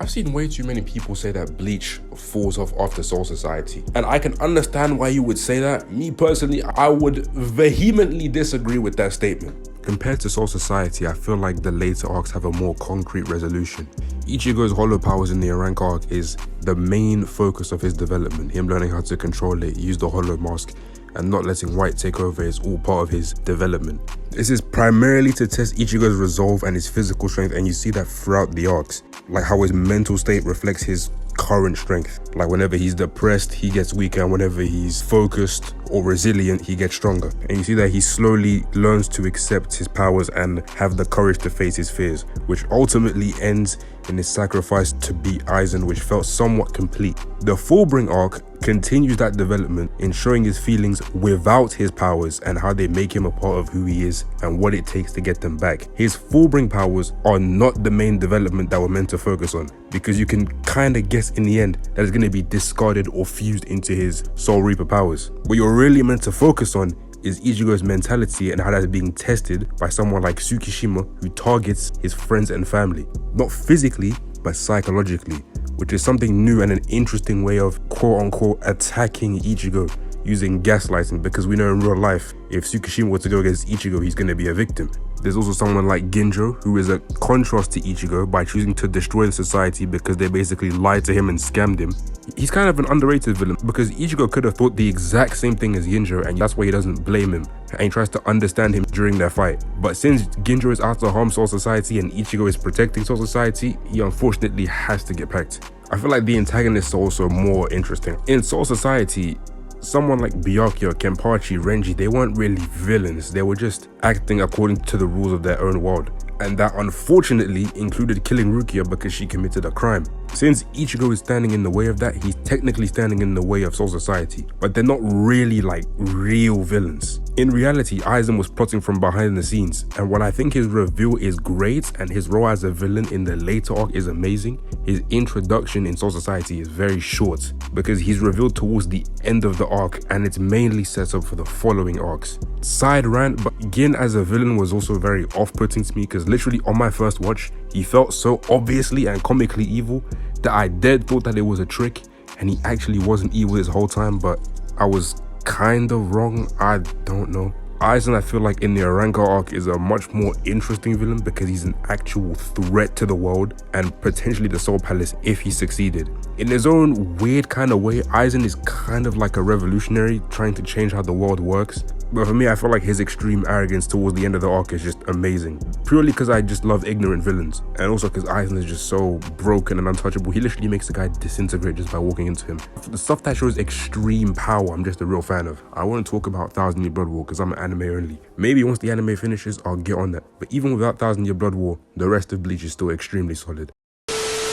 I've seen way too many people say that Bleach falls off after Soul Society, and I can understand why you would say that. Me personally, I would vehemently disagree with that statement. Compared to Soul Society, I feel like the later arcs have a more concrete resolution. Ichigo's hollow powers in the Arrancar arc is the main focus of his development. Him learning how to control it, use the hollow mask, and not letting White take over is all part of his development. This is primarily to test Ichigo's resolve and his physical strength, and you see that throughout the arcs, like how his mental state reflects his current strength. Like whenever he's depressed, he gets weaker, and whenever he's focused or resilient, he gets stronger. And you see that he slowly learns to accept his powers and have the courage to face his fears, which ultimately ends in his sacrifice to beat Aizen, which felt somewhat complete. The Fullbringer arc continues that development in showing his feelings without his powers and how they make him a part of who he is and what it takes to get them back. His Fullbringer powers are not the main development that we're meant to focus on, because you can kind of guess in the end that it's going to be discarded or fused into his Soul Reaper powers. What you're really meant to focus on is Ichigo's mentality and how that's being tested by someone like Tsukishima, who targets his friends and family. Not physically, but psychologically, which is something new and an interesting way of quote-unquote attacking Ichigo using gaslighting, because we know in real life, if Tsukishima were to go against Ichigo, he's going to be a victim. There's also someone like Ginjo, who is a contrast to Ichigo by choosing to destroy the society because they basically lied to him and scammed him. He's kind of an underrated villain because Ichigo could have thought the exact same thing as Ginjo, and that's why he doesn't blame him and he tries to understand him during their fight. But since Ginjo is out to harm Soul Society and Ichigo is protecting Soul Society, he unfortunately has to get packed. I feel like the antagonists are also more interesting. In Soul Society, someone like Byakuya, Kenpachi, Renji, they weren't really villains. They were just acting according to the rules of their own world. And that unfortunately included killing Rukia because she committed a crime. Since Ichigo is standing in the way of that, he's technically standing in the way of Soul Society, but they're not really like real villains. In reality, Aizen was plotting from behind the scenes, and while I think his reveal is great and his role as a villain in the later arc is amazing, his introduction in Soul Society is very short because he's revealed towards the end of the arc and it's mainly set up for the following arcs. Side rant, but Gin as a villain was also very off-putting to me because literally on my first watch, he felt so obviously and comically evil that I dead thought that it was a trick and he actually wasn't evil this whole time, but I was kind of wrong. I don't know. Aizen, I feel like in the Arrancar arc is a much more interesting villain because he's an actual threat to the world and potentially the Soul Palace if he succeeded. In his own weird kind of way, Aizen is kind of like a revolutionary trying to change how the world works. But for me, I feel like his extreme arrogance towards the end of the arc is just amazing. Purely because I just love ignorant villains. And also because Aizen is just so broken and untouchable. He literally makes the guy disintegrate just by walking into him. The stuff that shows extreme power, I'm just a real fan of. I want to talk about 1000 Year Blood War because I'm an anime only. Maybe once the anime finishes, I'll get on that. But even without 1000 Year Blood War, the rest of Bleach is still extremely solid.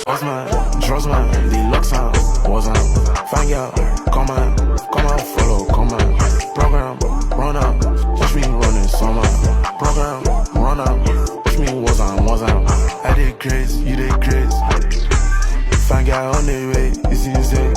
Run up, watch me running summer. Program, run up, watch me was on. I did crazy, you did crazy. Find guy on the way, it's insane.